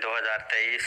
2023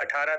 18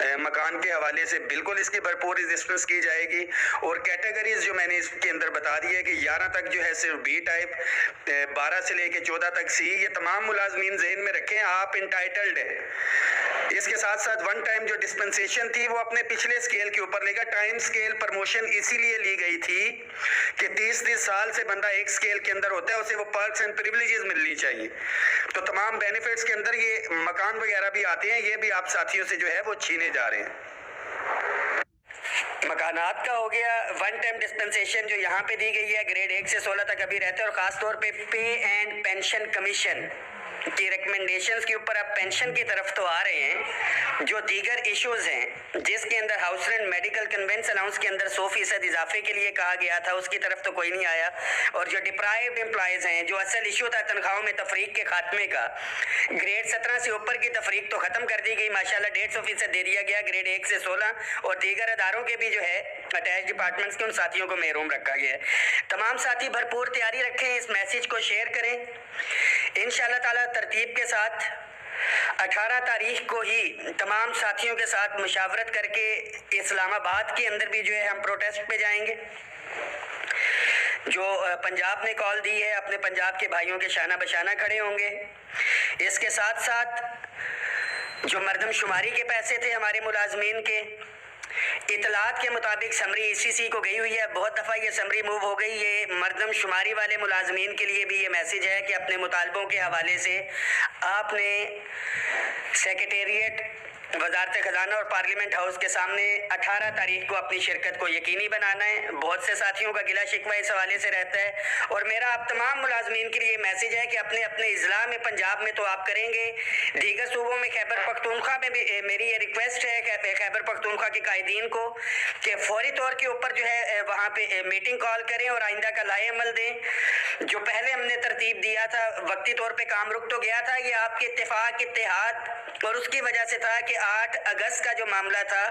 مکان کے حوالے سے بالکل اس کی بھرپور رجسٹنس کی جائے گی. اور کیٹیگریز جو میں نے اس کے اندر بتا دی ہے کہ 11 تک جو ہے صرف بی ٹائپ, 12 سے لے کے 14 تک سی, یہ تمام ملازمین ذہن میں رکھیں آپ انٹائٹلڈ ہیں. اس کے ساتھ ساتھ ون ٹائم جو ڈسپنسیشن تھی وہ اپنے پچھلے سکیل کے اوپر لے گا. ٹائم سکیل پرموشن اسی لیے لی گئی تھی کہ 30 سال سے بندہ ایک سکیل کے اندر ہوتا ہے, اسے وہ پرکس اینڈ پریویلیجز ملنی چاہیے. تو تمام بینیفٹس کے اندر یہ مکان وغیرہ بھی آتے ہیں, یہ بھی آپ ساتھیوں سے جو ہے وہ چھینے جا رہے ہیں. مکانات کا ہو گیا. ون ٹائم ڈسپنسیشن جو یہاں پہ دی گئی ہے گریڈ 1 سے 16 تک ابھی رہتے ہیں, اور خاص طور پہ پے اینڈ پینشن کمیشن کی ریکمنڈیشنز کے اوپر اب پینشن کی طرف تو آ رہے ہیں. جو دیگر ایشوز ہیں جس کے اندر house rent medical conveyance allowance کے اندر 100% اضافے کے لیے کہا گیا تھا, اس کی طرف تو کوئی نہیں آیا. اور جو ڈپرائیوڈ امپلائیز ہیں, جو اصل ایشو تھا تنخواہوں میں تفریق کے خاتمے کا, گریڈ 17 سے اوپر کی تفریق تو ختم کر دی گئی ماشاءاللہ, 150% دے دیا گیا گریڈ 1 سے 16, اور دیگر اداروں کے بھی جو ہے اٹیچ ڈپارٹمنٹس کے ان ساتھیوں کو محروم رکھا گیا ہے. تمام ساتھی بھرپور تیاری رکھیں, اس میسیج کو شیئر کریں. انشاءاللہ تعالی ترتیب کے ساتھ 18 تاریخ کو ہی تمام ساتھیوں کے ساتھ مشاورت کر کے اسلام آباد کے اندر بھی جو ہے ہم پروٹیسٹ پہ جائیں گے. جو پنجاب نے کال دی ہے, اپنے پنجاب کے بھائیوں کے شانہ بشانہ کھڑے ہوں گے. اس کے ساتھ ساتھ جو مردم شماری کے پیسے تھے ہمارے ملازمین کے, اطلاعات کے مطابق سمری ای سی سی کو گئی ہوئی ہے, بہت دفعہ یہ سمری موو ہو گئی. یہ مردم شماری والے ملازمین کے لیے بھی یہ میسیج ہے کہ اپنے مطالبوں کے حوالے سے آپ نے سیکریٹریٹ, وزارت خزانہ اور پارلیمنٹ ہاؤس کے سامنے 18 تاریخ کو اپنی شرکت کو یقینی بنانا ہے. بہت سے ساتھیوں کا گلہ شکوہ اس حوالے سے رہتا ہے, اور میرا آپ تمام ملازمین کے لیے میسیج ہے کہ اپنے اپنے اضلاع میں, پنجاب میں تو آپ کریں گے, دیگر صوبوں میں خیبر پختونخوا میں بھی میری یہ ریکویسٹ ہے کہ خیبر پختونخوا کے قائدین کو کہ فوری طور کے اوپر جو ہے وہاں پہ میٹنگ کال کریں اور آئندہ کا لائحہ عمل دیں. جو پہلے ہم نے ترتیب دیا تھا وقتی طور پہ کام رک تو گیا تھا, یہ آپ کے اتفاق اتحاد اور اس کی وجہ سے تھا کہ 8 اگست کا جو معاملہ تھا,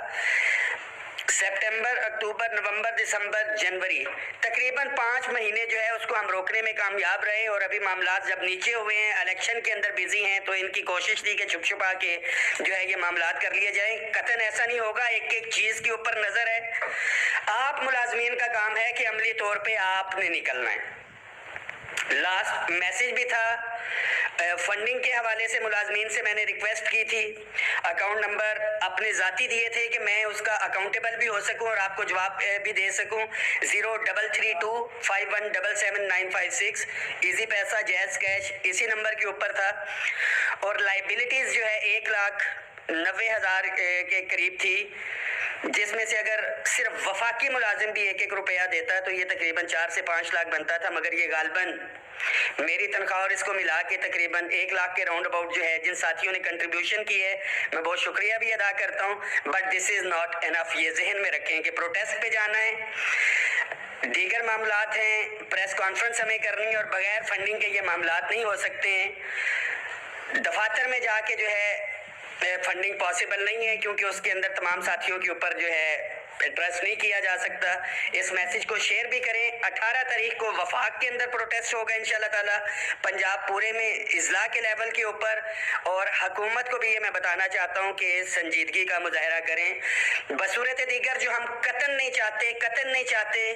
سپٹمبر, اکتوبر, نومبر, دسمبر, جنوری, تقریباً 5 مہینے جو ہے اس کو ہم روکنے میں کامیاب رہے. اور ابھی معاملات جب نیچے ہوئے ہیں, الیکشن کے اندر بیزی ہیں, تو ان کی کوشش تھی کہ چھپ چھپا کے جو ہے یہ معاملات کر لیے جائیں. قطعاً ایسا نہیں ہوگا, ایک ایک چیز کے اوپر نظر ہے. آپ ملازمین کا کام ہے کہ عملی طور پہ آپ نے نکلنا ہے. لاسٹ میسیج بھی تھا فنڈنگ کے حوالے سے, ملازمین سے میں نے ریکویسٹ کی تھی اکاؤنٹ نمبر اپنے ذاتی دیے تھے کہ میں اس کا اکاؤنٹیبل بھی ہو سکوں اور آپ کو جواب بھی دے سکوں. 0332517956 ایزی پیسہ جیز کیش اسی نمبر کے اوپر تھا. اور لائبلٹیز جو ہے 1,90,000 کے قریب تھی, جس میں سے اگر صرف وفاقی ملازم بھی 1-1 روپیہ دیتا تو یہ تقریباً 4 سے 5 لاکھ بنتا تھا, مگر یہ غالباً میری تنخواہ اور اس کو ملا کے تقریباً 1 لاکھ کے راؤنڈ اباؤٹ جو ہے. جن ساتھیوں نے کنٹریبیوشن کی ہے میں بہت شکریہ بھی ادا کرتا ہوں, but this is not enough. یہ ذہن میں رکھیں کہ پروٹیسٹ پہ جانا ہے, دیگر معاملات ہیں, پریس کانفرنس ہمیں کرنی ہے, اور بغیر فنڈنگ کے یہ معاملات نہیں ہو سکتے ہیں. دفاتر میں جا کے جو ہے فنڈنگ پاسبل نہیں ہے, کیونکہ اس کے اندر تمام ساتھیوں کے اوپر جو ہے ٹرسٹ نہیں کیا جا سکتا. اس میسیج کو شیئر بھی کریں. 18 تاریخ کو وفاق کے اندر پروٹیسٹ ہوگا انشاءاللہ تعالی, پنجاب پورے میں اضلاع کے لیول کے اوپر. اور حکومت کو بھی یہ میں بتانا چاہتا ہوں کہ سنجیدگی کا مظاہرہ کریں. بصورت دیگر جو ہم قطعاً نہیں چاہتے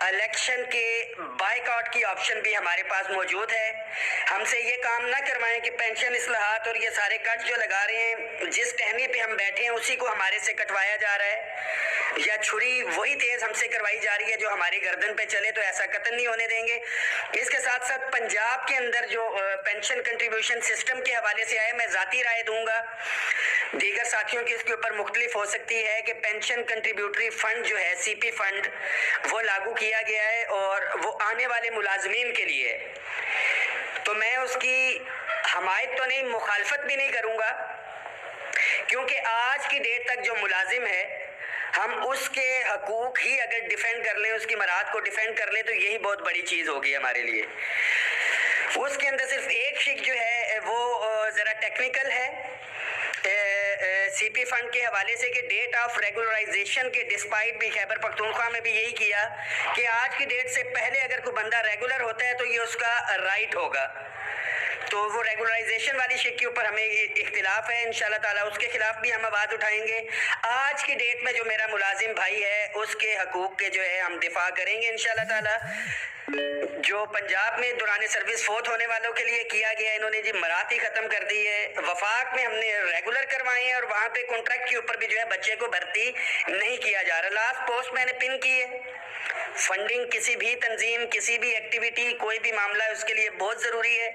الیکشن کے بائیکاٹ کی آپشن بھی ہمارے پاس موجود ہے. ہم سے یہ کام نہ کروائیں کہ پینشن اصلاحات اور یہ سارے کٹ جو لگا رہے ہیں, جس ٹہنی پہ ہم بیٹھے ہیں اسی کو ہمارے سے کٹوایا جا رہا ہے, یا چھری وہی تیز ہم سے کروائی جا رہی ہے جو ہماری گردن پہ چلے. تو ایسا قطعاً نہیں ہونے دیں گے. اس کے ساتھ ساتھ پنجاب کے اندر جو پینشن کنٹریبیوشن سسٹم کے حوالے سے آئے, میں ذاتی رائے دوں گا, دیگر ساتھیوں کی اس کے اوپر مختلف ہو سکتی ہے, کہ پینشن کنٹریبیوٹری فنڈ جو ہے سی پی فنڈ وہ لاگو کیا گیا ہے اور وہ آنے والے ملازمین کے لیے. تو میں اس کی حمایت تو نہیں, مخالفت بھی نہیں کروں گا, کیونکہ آج کی ڈیٹ تک جو ملازم ہے ہم اس کے حقوق ہی اگر ڈیفینڈ کر لیں, اس کی مراحت کو ڈیفینڈ کر لیں, تو یہی بہت بڑی چیز ہوگی ہمارے لیے. اس کے اندر صرف ایک شک جو ہے وہ ذرا ٹیکنیکل ہے سی پی فنڈ کے حوالے سے, کہ ڈیٹ آف ریگولرائزیشن کے ڈسپائٹ بھی خیبر پختونخوا میں بھی یہی کیا کہ آج کی ڈیٹ سے پہلے اگر کوئی بندہ ریگولر ہوتا ہے تو یہ اس کا رائٹ ہوگا. تو وہ ریگولرائزیشن والی شک کے اوپر ہمیں اختلاف ہے، انشاءاللہ تعالیٰ اس کے خلاف بھی ہم آواز اٹھائیں گے۔ آج کی ڈیٹ میں جو میرا ملازم بھائی ہے اس کے حقوق کے جو ہے ہم دفاع کریں گے انشاءاللہ تعالیٰ۔ جو پنجاب میں دوران سروس فوت ہونے والوں کے لیے کیا گیا، انہوں نے جی مراد ہی ختم کر دی ہے۔ وفاق میں ہم نے ریگولر کروائے ہیں اور وہاں پہ کانٹریکٹ کے اوپر بھی جو ہے بچے کو بھرتی نہیں کیا جا رہا۔ لاسٹ پوسٹ میں نے پن کی ہے۔ فنڈنگ کسی بھی تنظیم، کسی بھی ایکٹیویٹی، کوئی بھی معاملہ ہے، اس کے لیے بہت ضروری ہے۔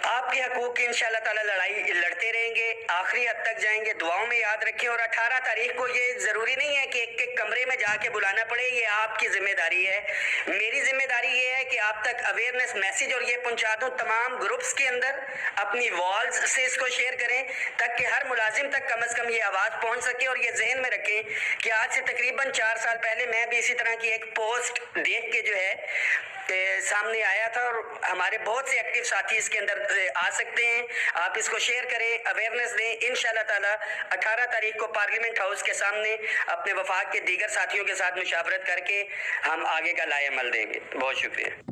آپ کے حقوق کی انشاءاللہ تعالیٰ لڑائی لڑتے رہیں گے، آخری حد تک جائیں گے۔ دعاؤں میں یاد رکھیں، اور 18 تاریخ کو یہ ضروری نہیں ہے کہ ایک ایک کمرے میں جا کے بلانا پڑے، یہ آپ کی ذمہ داری ہے۔ میری ذمہ داری یہ ہے کہ آپ تک اویئرنیس میسیج اور یہ پہنچا دوں تمام گروپس کے اندر، اپنی والز سے اس کو شیئر کریں تاکہ ہر ملازم تک کم از کم یہ آواز پہنچ سکے۔ اور یہ ذہن میں رکھیں کہ آج سے تقریباً 4 سال پہلے میں بھی اسی طرح کی ایک پوسٹ دیکھ کے جو ہے سامنے آیا تھا، اور ہمارے بہت سے ایکٹیو ساتھی اس کے اندر آ سکتے ہیں۔ آپ اس کو شیئر کریں، اویئرنیس دیں۔ انشاءاللہ تعالیٰ 18 تاریخ کو پارلیمنٹ ہاؤس کے سامنے اپنے وفاق کے دیگر ساتھیوں کے ساتھ مشاورت کر کے ہم آگے کا لائحہ عمل دیں گے۔ بہت شکریہ۔